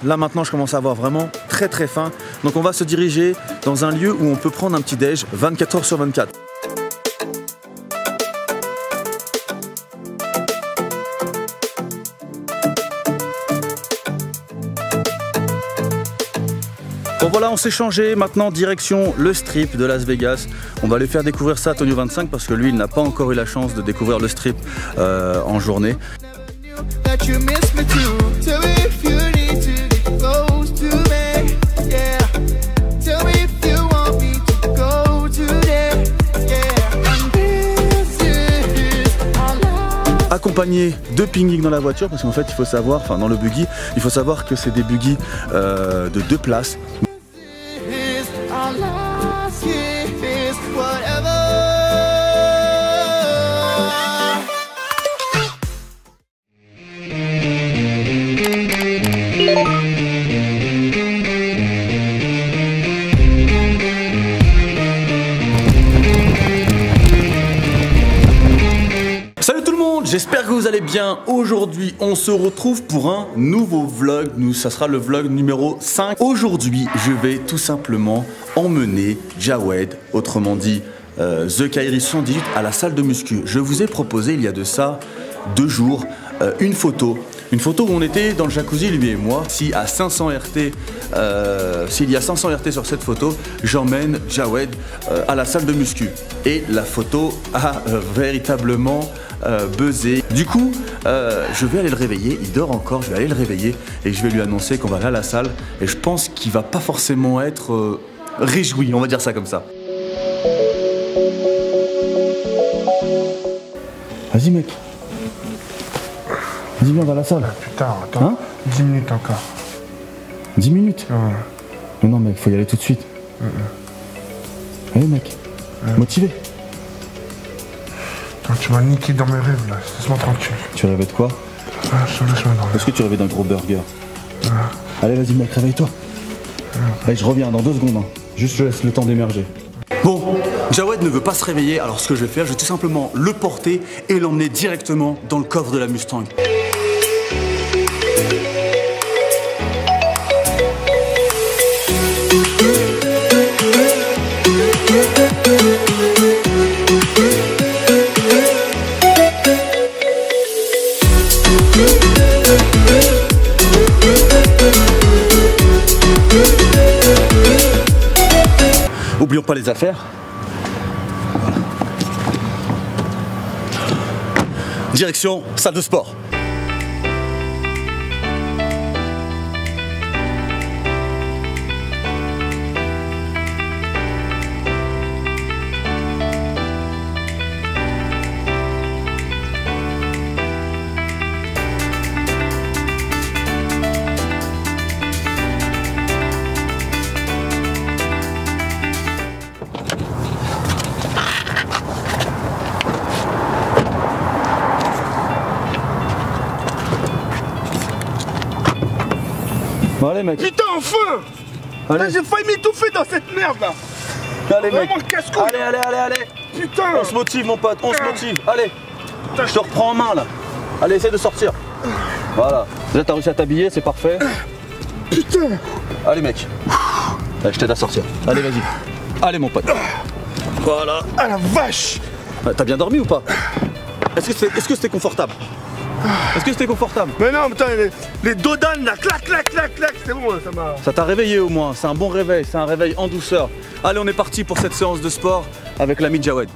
là maintenant je commence à avoir vraiment très faim. Donc on va se diriger dans un lieu où on peut prendre un petit déj 24 heures sur 24. Bon voilà, on s'est changé, maintenant direction le strip de Las Vegas. On va aller faire découvrir ça à Tonio 25 parce que lui il n'a pas encore eu la chance de découvrir le strip en journée. Accompagné de ping-pong dans la voiture parce qu'en fait il faut savoir, enfin dans le buggy, il faut savoir que c'est des buggy de 2 places. J'espère que vous allez bien. Aujourd'hui, on se retrouve pour un nouveau vlog. Ça sera le vlog numéro 5. Aujourd'hui, je vais tout simplement emmener Jawed, autrement dit The Kairi 118, à la salle de muscu. Je vous ai proposé il y a de ça 2 jours une photo où on était dans le jacuzzi, lui et moi. Si à 500 RT, s'il y a 500 RT sur cette photo, j'emmène Jawed à la salle de muscu. Et la photo a véritablement buzzé. Du coup, je vais aller le réveiller. Il dort encore. Je vais aller le réveiller et je vais lui annoncer qu'on va aller à la salle. Et je pense qu'il va pas forcément être réjoui. On va dire ça comme ça. Vas-y mec. Vas-y viens, on va à la salle. Putain, attends. Hein, 10 minutes encore. 10 minutes? Ouais. Non mec, faut y aller tout de suite. Allez mec, motivé. Attends, tu m'as niqué dans mes rêves là, laisse-moi tranquille. Tu rêvais de quoi? Laisse-moi dormir. Est-ce que tu rêvais d'un gros burger? Allez vas-y mec, réveille-toi. Allez, je reviens dans 2 secondes. Hein. Juste je laisse le temps d'émerger. Bon, Jawed ne veut pas se réveiller, alors ce que je vais faire, je vais tout simplement le porter et l'emmener directement dans le coffre de la Mustang. Oublions pas les affaires. Voilà. Direction salle de sport. Bon allez mec. Putain enfin. J'ai failli m'étouffer dans cette merde là. Allez mec. Allez. Putain. On se motive mon pote, on se motive. Allez. Putain, je te reprends en main là. Allez, essaye de sortir. Voilà. Déjà t'as réussi à t'habiller, c'est parfait. Putain. Allez mec. Allez, je t'aide à sortir. Allez vas-y. Allez mon pote. Voilà. Ah la vache. T'as bien dormi ou pas? Est-ce que c'était confortable? Est-ce que c'était confortable? Mais non, putain, les dodanes là, clac, c'est bon, ça m'a... Ça t'a réveillé au moins, c'est un bon réveil, c'est un réveil en douceur. Allez, on est parti pour cette séance de sport avec l'ami Jawed.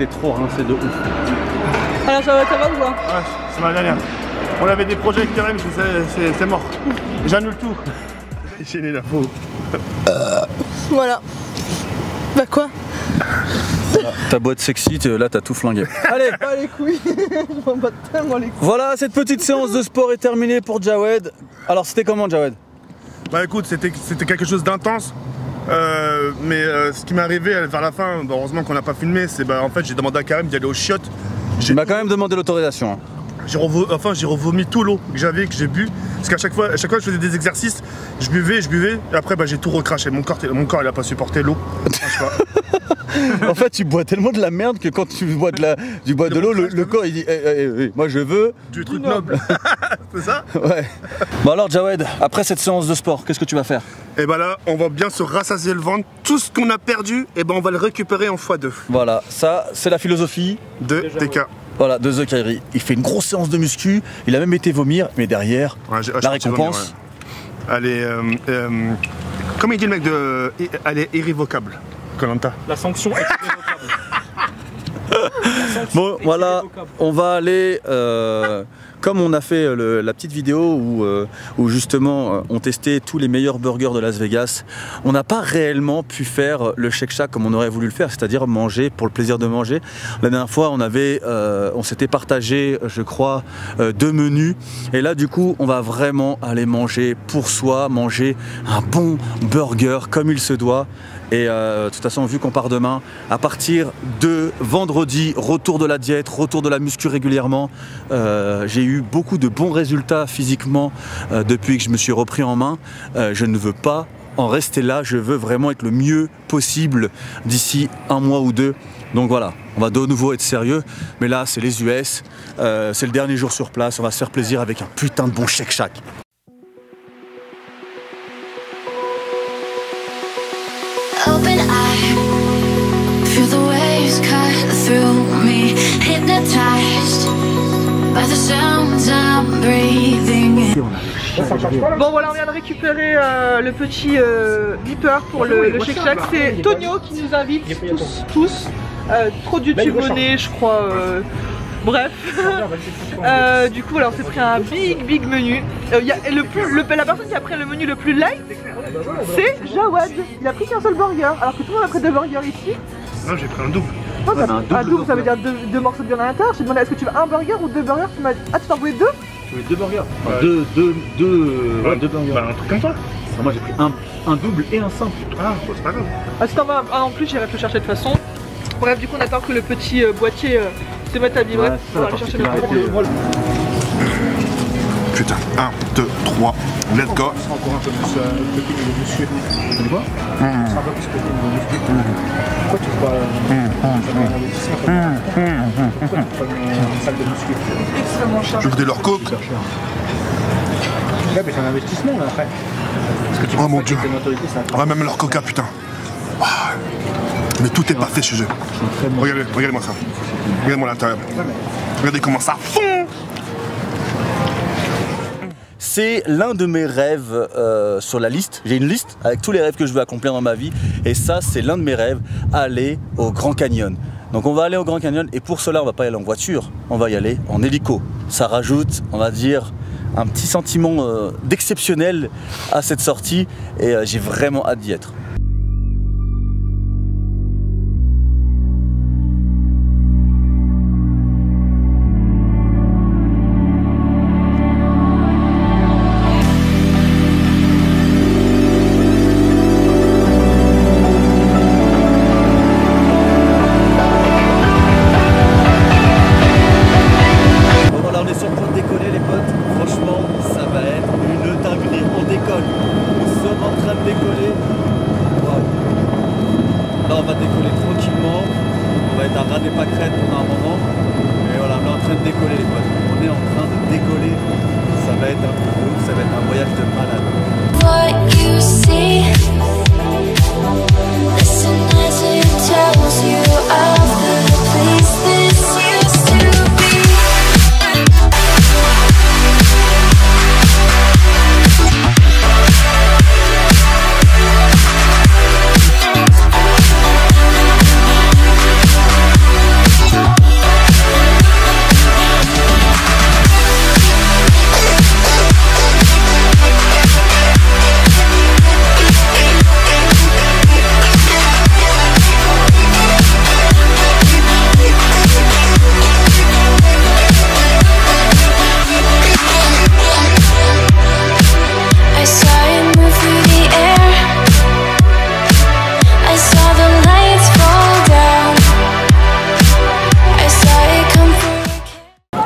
t'es trop rincé de ouf. Alors ça va ou quoi? Ouais, c'est ma dernière. On avait des projets avec Karim, c'est mort. J'annule tout. J'ai gêné la peau. Voilà. Bah quoi? Ta boîte sexy, là t'as tout flingué. Allez, Pas les couilles. Je m'en bats tellement les couilles. voilà, cette petite séance de sport est terminée pour Jawed. Alors c'était comment Jawed? Bah écoute, c'était quelque chose d'intense. Mais ce qui m'est arrivé vers la fin, bah, heureusement qu'on n'a pas filmé, c'est en fait j'ai demandé à Karim d'y aller aux chiottes. Tu m'as quand même demandé l'autorisation. Hein. J'ai revomi tout l'eau que j'ai bu. Parce qu'à chaque fois que je faisais des exercices, je buvais, et après j'ai tout recraché. Mon corps il a pas supporté l'eau. En fait, tu bois tellement de la merde que quand tu bois de l'eau, le corps il dit moi je veux Du truc noble. C'est ça? Ouais. Bon alors Jawed, après cette séance de sport, qu'est-ce que tu vas faire? Et bah là, on va bien se rassasier le ventre. Tout ce qu'on a perdu, et on va le récupérer en x2. Voilà, ça c'est la philosophie De TK. Voilà, de The Kairi. Il fait une grosse séance de muscu, il a même été vomir, mais derrière, la récompense. Elle est. Comment il dit le mec de. Elle est irrévocable. Koh-Lanta. La sanction est irrévocable. Bon, voilà, on va aller. Comme on a fait la petite vidéo où justement on testait tous les meilleurs burgers de Las Vegas, on n'a pas réellement pu faire le Shake Shack comme on aurait voulu le faire, c'est-à-dire manger pour le plaisir de manger. La dernière fois on s'était partagé, je crois, 2 menus, et là du coup on va vraiment aller manger pour soi, manger un bon burger comme il se doit. Et de toute façon, vu qu'on part demain, à partir de vendredi, retour de la diète, retour de la muscu régulièrement, j'ai eu beaucoup de bons résultats physiquement depuis que je me suis repris en main. Je ne veux pas en rester là, je veux vraiment être le mieux possible d'ici 1 mois ou 2. Donc voilà, on va de nouveau être sérieux, mais là c'est les US, c'est le dernier jour sur place, on va se faire plaisir avec un putain de bon Shake Shack. Open eye, feel the waves cut through me, hypnotized by the sounds I'm breathing in. Bon voilà, on vient de récupérer le petit beeper pour le Shake Shack. C'est Tonio qui nous invite tous. Trop du tubonné, je crois. Bref, du coup voilà, on s'est pris un big menu. La personne qui a pris le menu le plus light, c'est Jawed. Il a pris qu'un seul burger, alors que tout le monde a pris 2 burgers ici. Non, j'ai pris un double. Oh, un double, ça veut dire 2 morceaux de viande à l'intérieur. Je t'ai demandé est-ce que tu veux un burger ou 2 burgers. Tu m'as dit, ah, tu t'en voulais 2? Je voulais 2 burgers. Enfin, deux burgers. Bah, un truc comme ça. Moi j'ai pris un double et un simple. Ah, bon, c'est pas grave. Ah, si t'en veux un en plus, j'irai te le chercher de toute façon. Bref, du coup, on attend que le petit boîtier se mette à vibrer. Ouais, On va aller chercher le burger. Putain, 1, 2, 3, let's go. On sera encore un peu plus petit niveau muscu. Tu sais quoi? On sera un peu plus petit niveau muscu. Pourquoi tu fais pas un investissement pourquoi tu fais pas une salle de muscu? Extrêmement cher. Je veux leur coke. Là, mais c'est un investissement là après. Parce que tu Oh mon dieu. ça Ouais, même leur coca, putain. Ah. Mais tout est parfait chez eux. Regardez-moi ça. Regardez-moi l'intérieur. Regardez comment ça fond. C'est l'un de mes rêves sur la liste. J'ai une liste avec tous les rêves que je veux accomplir dans ma vie. Et ça, c'est l'un de mes rêves, aller au Grand Canyon. Donc on va aller au Grand Canyon et pour cela, on va pas y aller en voiture, on va y aller en hélico. Ça rajoute, on va dire, un petit sentiment d'exceptionnel à cette sortie et j'ai vraiment hâte d'y être. Franchement, ça va être une dinguerie. On décolle. Nous sommes en train de décoller.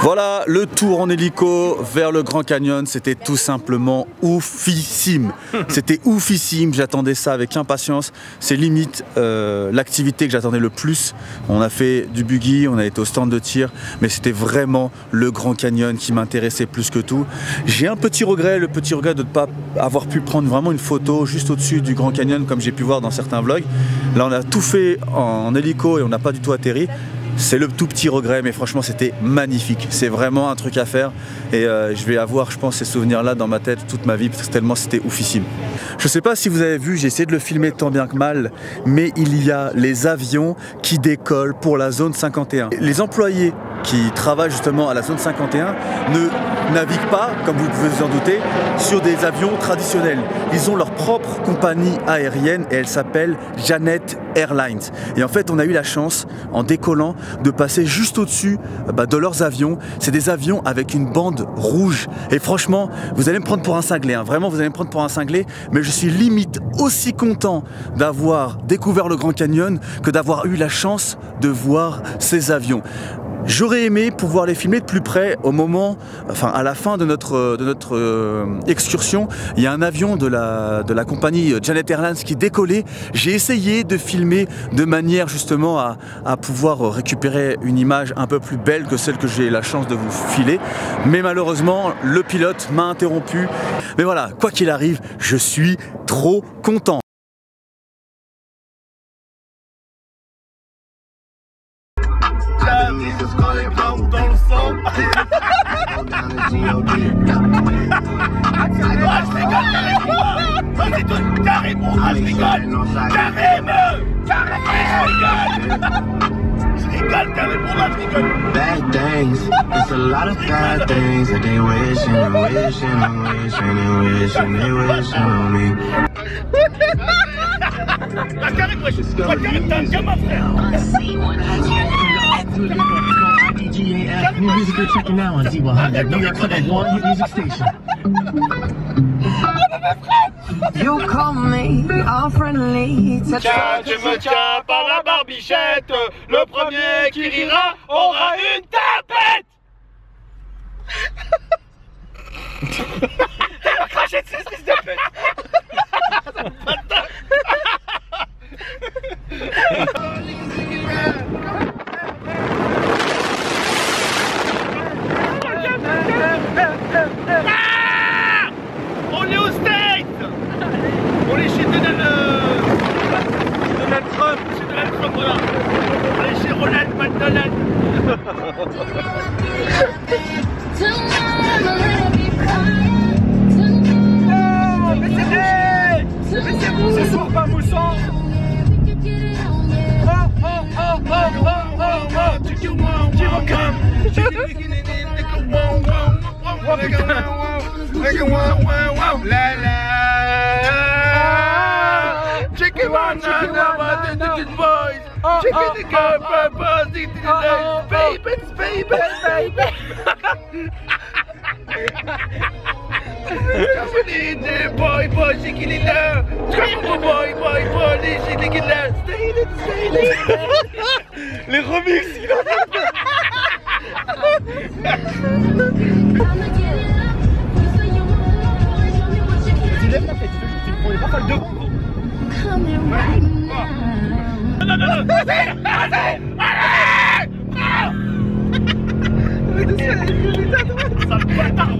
Voilà, le tour en hélico vers le Grand Canyon, c'était tout simplement oufissime. C'était oufissime, j'attendais ça avec impatience. C'est limite l'activité que j'attendais le plus. On a fait du buggy, on a été au stand de tir, mais c'était vraiment le Grand Canyon qui m'intéressait plus que tout. J'ai un petit regret, le petit regret de ne pas avoir pu prendre vraiment une photo juste au-dessus du Grand Canyon comme j'ai pu voir dans certains vlogs. Là, on a tout fait en hélico et on n'a pas du tout atterri. C'est le tout petit regret, mais franchement c'était magnifique. C'est vraiment un truc à faire et je vais avoir, je pense, ces souvenirs-là dans ma tête toute ma vie parce que tellement c'était oufissime. Je sais pas si vous avez vu, j'ai essayé de le filmer tant bien que mal, mais il y a les avions qui décollent pour la zone 51. Les employés qui travaillent justement à la zone 51 ne naviguent pas, comme vous pouvez vous en douter, sur des avions traditionnels. Ils ont leur propre compagnie aérienne et elle s'appelle Janet Airlines. Et en fait, on a eu la chance, en décollant, de passer juste au-dessus de leurs avions. C'est des avions avec une bande rouge. Et franchement, vous allez me prendre pour un cinglé, hein. Vraiment, vous allez me prendre pour un cinglé, mais je suis limite aussi content d'avoir découvert le Grand Canyon que d'avoir eu la chance de voir ces avions. J'aurais aimé pouvoir les filmer de plus près au moment, enfin à la fin de notre excursion. Il y a un avion de la compagnie Janet Airlines qui décollait. J'ai essayé de filmer de manière justement à pouvoir récupérer une image un peu plus belle que celle que j'ai la chance de vous filer. Mais malheureusement, le pilote m'a interrompu. Mais voilà, quoi qu'il arrive, je suis trop content. Dans le sang. Carrément, je rigole. Bad things, it's a lot of bad things that they wishing and wishing and wishing and wishing they wishing on me. New music you're checking now on Z100, New York's number one hit music station. You call me all friendly. Tiens, je me tiens par la barbichette. Le premier qui rira aura une tapette. Elle a craché dessus, fils de pute. On est au States. On est chez Donald Trump. Chez Donald Trump, voilà. On est chez Ronald McDonald. Non, laissez-vous. Ce soir pas moussant. Boy, boy, c'est qu'il est là. Boy, boy, boy, c'est qu'il est là. Les remix, il en a fait. Tu lèves la tête, tu prends les rafales de gros. Non, non, non, non, arrêtez. Ça me bâtard.